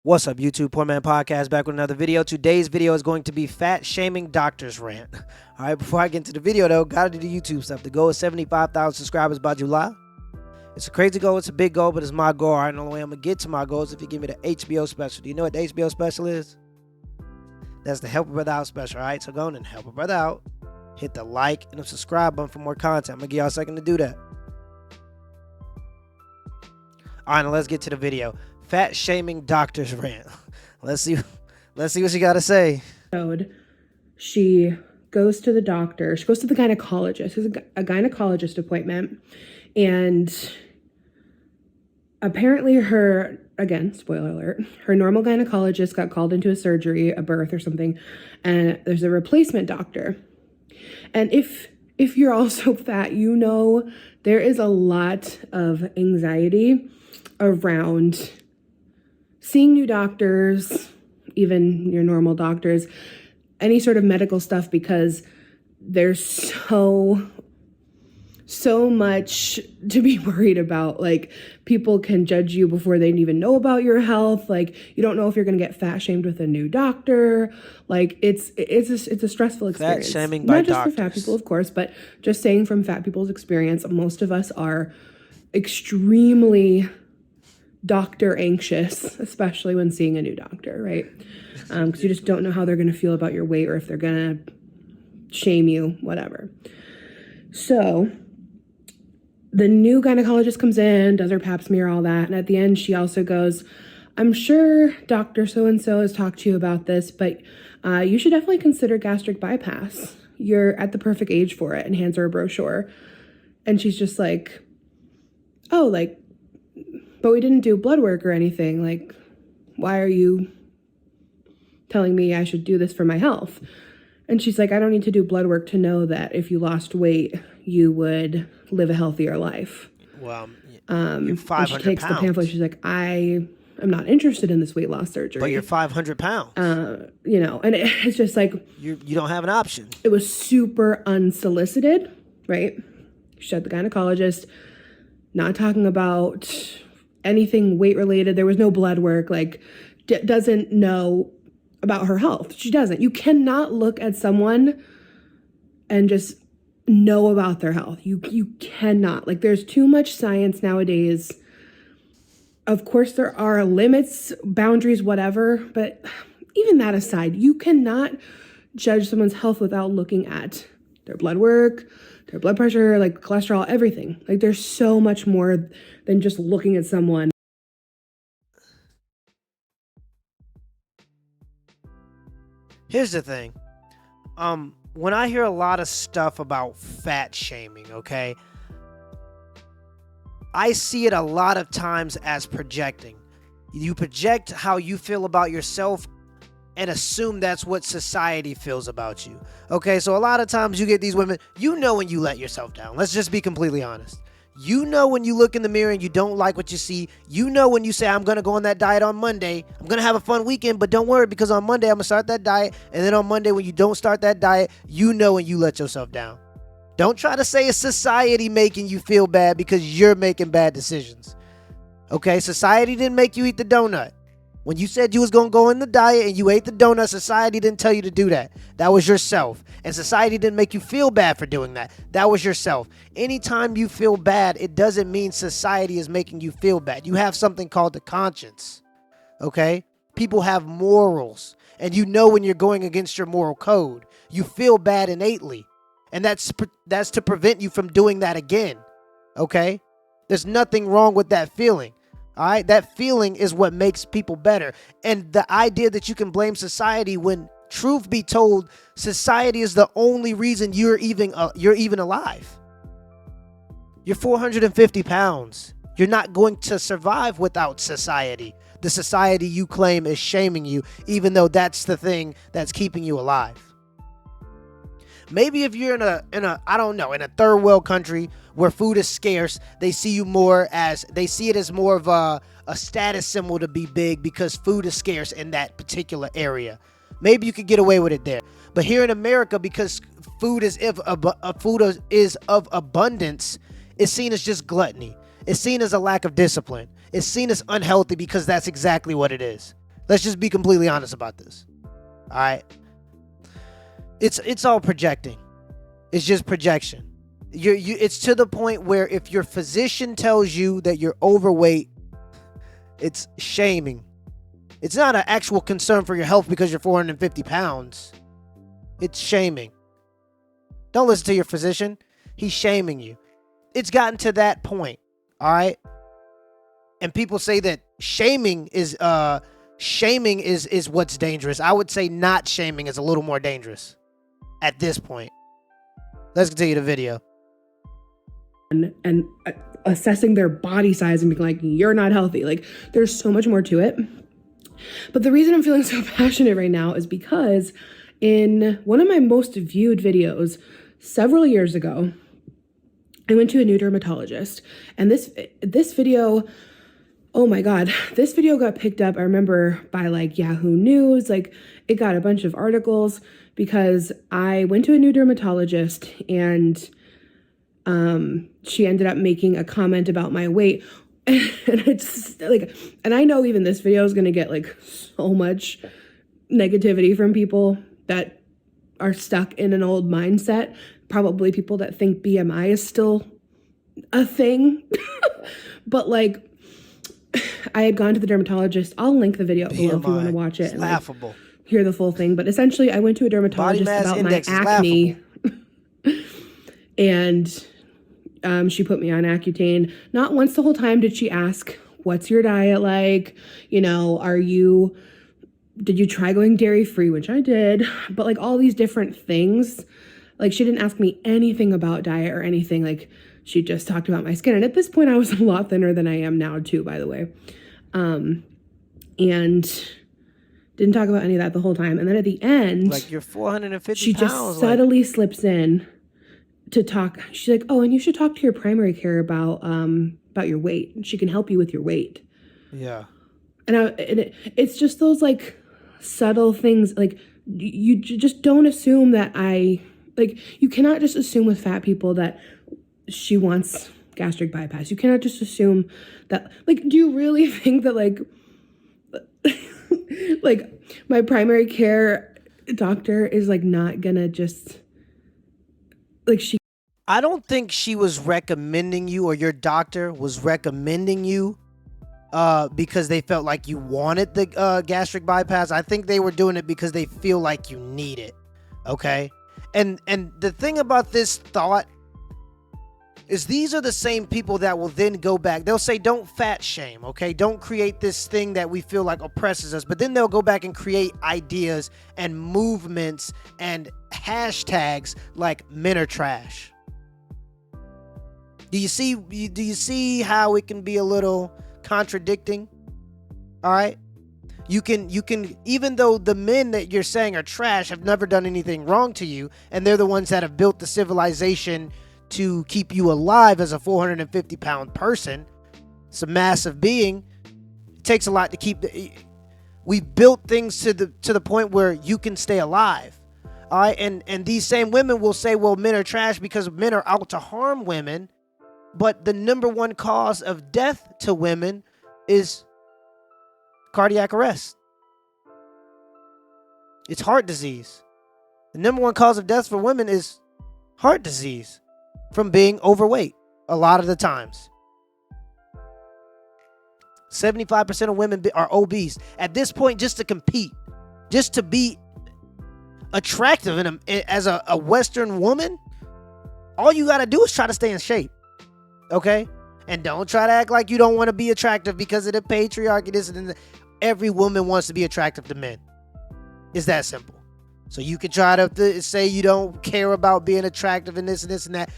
What's up, YouTube? Poor Man Podcast back with another video. Today's video is going to be fat shaming doctors rant. All right, before I get into the video though, gotta do the YouTube stuff. The goal is 75,000 subscribers by July. It's a crazy goal. It's a big goal, but it's my goal. All right, and the only way I'm gonna get to my goal is if you give me the HBO special. Do you know what the HBO special is? That's the Help a Brother Out special. All right, so go on and help a brother out. Hit the like and the subscribe button for more content. I'm gonna give y'all a second to do that. All right, now let's get to the video. Fat shaming doctors rant. Let's see what she got to say. She goes to the doctor. She goes to the gynecologist. It's a gynecologist appointment. And apparently again, spoiler alert, her normal gynecologist got called into a surgery, a birth or something. And there's a replacement doctor. And if you're also fat, you know there is a lot of anxiety around seeing new doctors, even your normal doctors, any sort of medical stuff, because there's so much to be worried about. Like, people can judge you before they even know about your health. Like, you don't know if you're going to get fat shamed with a new doctor. Like, it's a stressful experience. Fat shaming by not just doctors. for fat people, of course, but just saying from fat people's experience, most of us are extremely doctor anxious, especially when seeing a new doctor, right? Because you just don't know how they're going to feel about your weight or if they're going to shame you, whatever. So the new gynecologist comes in, does her pap smear, all that. And at the end, she also goes, I'm sure Dr. So-and-so has talked to you about this, but you should definitely consider gastric bypass. You're at the perfect age for it, and hands her a brochure. And she's just like, oh, like, but we didn't do blood work or anything. Like, why are you telling me I should do this for my health? And she's like, I don't need to do blood work to know that if you lost weight, you would live a healthier life. Well, you're 500 she takes pounds. the pamphlet. She's like, I am not interested in this weight loss surgery. But you're 500 pounds. And it's just like, you don't have an option. It was super unsolicited, right? She had the gynecologist, not talking about anything weight related. There was no blood work, like, doesn't know about her health. She doesn't. You cannot look at someone and just know about their health. You cannot. Like, there's too much science nowadays. Of course, there are limits, boundaries, whatever, but even that aside, you cannot judge someone's health without looking at their blood work, their blood pressure, like cholesterol, everything. Like, there's so much more than just looking at someone. Here's the thing. When I hear a lot of stuff about fat shaming, okay, I see it a lot of times as projecting. You project how you feel about yourself and assume that's what society feels about you. Okay, so a lot of times you get these women, you know when you let yourself down. Let's just be completely honest. You know when you look in the mirror and you don't like what you see. You know when you say, I'm going to go on that diet on Monday. I'm going to have a fun weekend, but don't worry, because on Monday I'm going to start that diet. And then on Monday when you don't start that diet, you know when you let yourself down. Don't try to say it's society making you feel bad because you're making bad decisions. Okay, society didn't make you eat the donut. When you said you was going to go in the diet and you ate the donut, society didn't tell you to do that. That was yourself. And society didn't make you feel bad for doing that. That was yourself. Anytime you feel bad, it doesn't mean society is making you feel bad. You have something called the conscience. Okay? People have morals. And you know when you're going against your moral code. You feel bad innately. And that's to prevent you from doing that again. Okay? There's nothing wrong with that feeling. All right, that feeling is what makes people better. And the idea that you can blame society when, truth be told, society is the only reason you're even alive. You're 450 pounds. You're not going to survive without society. The society you claim is shaming you, even though that's the thing that's keeping you alive. Maybe if you're in a third world country where food is scarce, they see it as more of a status symbol to be big because food is scarce in that particular area. Maybe you could get away with it there. But here in America, because food is of abundance, it's seen as just gluttony. It's seen as a lack of discipline. It's seen as unhealthy because that's exactly what it is. Let's just be completely honest about this. All right. It's all projecting. It's just projection. It's to the point where if your physician tells you that you're overweight, it's shaming. It's not an actual concern for your health because you're 450 pounds. It's shaming. Don't listen to your physician. He's shaming you. It's gotten to that point. All right. And people say that shaming is what's dangerous. I would say not shaming is a little more dangerous at this point. Let's continue the video. And assessing their body size and being like, you're not healthy. Like, there's so much more to it. But the reason I'm feeling so passionate right now is because in one of my most viewed videos several years ago, I went to a new dermatologist, and this video, oh my God, this video got picked up, I remember, by like Yahoo News. Like, it got a bunch of articles because I went to a new dermatologist, and she ended up making a comment about my weight. And it's like, and I know even this video is going to get like so much negativity from people that are stuck in an old mindset. Probably people that think BMI is still a thing. But like, I had gone to the dermatologist. I'll link the video below if you want to watch it and laughable. Like, hear the full thing. But essentially, I went to a dermatologist about my acne. And she put me on Accutane. Not once the whole time did she ask, what's your diet like? You know, did you try going dairy free? Which I did. But like all these different things. Like, she didn't ask me anything about diet or anything. Like, she just talked about my skin. And at this point, I was a lot thinner than I am now, too, by the way. And didn't talk about any of that the whole time. And then at the end, like, you're 450 she pounds. She just subtly slips in to talk. She's like, oh, and you should talk to your primary care about your weight. She can help you with your weight. Yeah. And it's just those, like, subtle things. Like, you just don't assume that you cannot just assume with fat people that she wants gastric bypass. You cannot just assume that, like, do you really think that, like, like, my primary care doctor is, like, not gonna just, like, I don't think she was recommending you, or your doctor was recommending you because they felt like you wanted the gastric bypass. I think they were doing it because they feel like you need it. Okay? And the thing about this thought is these are the same people that will then go back. They'll say, don't fat shame, okay? Don't create this thing that we feel like oppresses us. But then they'll go back and create ideas and movements and hashtags like men are trash. Do you see how it can be a little contradicting? All right? You can, even though the men that you're saying are trash have never done anything wrong to you, and they're the ones that have built the civilization to keep you alive as a 450-pound person. It's a massive being. It takes a lot to keep we've built things to the point where you can stay alive. All right, and these same women will say, well, men are trash because men are out to harm women, but the number one cause of death to women is cardiac arrest. It's heart disease. The number one cause of death for women is heart disease from being overweight a lot of the times. 75% of women are obese. At this point, just to compete, just to be attractive as a Western woman, all you got to do is try to stay in shape. Okay? And don't try to act like you don't want to be attractive because of the patriarchy. This and that. Every woman wants to be attractive to men. It's that simple. So you can try to say you don't care about being attractive and this and this and that.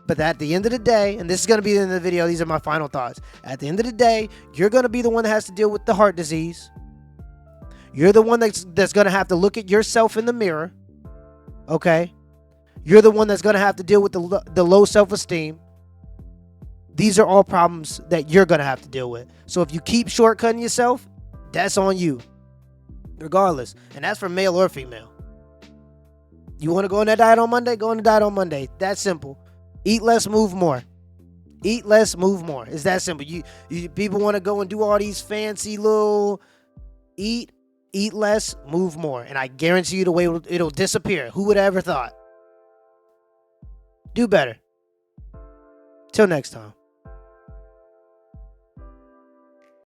But at the end of the day, and this is going to be the end of the video, these are my final thoughts. At the end of the day, you're going to be the one that has to deal with the heart disease. You're the one that's going to have to look at yourself in the mirror. Okay? You're the one that's going to have to deal with the low self-esteem. These are all problems that you're going to have to deal with. So if you keep shortcutting yourself, that's on you. Regardless. And that's for male or female. You want to go on that diet on Monday? Go on the diet on Monday. That's simple. Eat less, move more. Eat less, move more. It's that simple. You people want to go and do all these fancy little eat Eat less, move more, and I guarantee you the weight it'll disappear. Who would have ever thought? Do better. Till next time.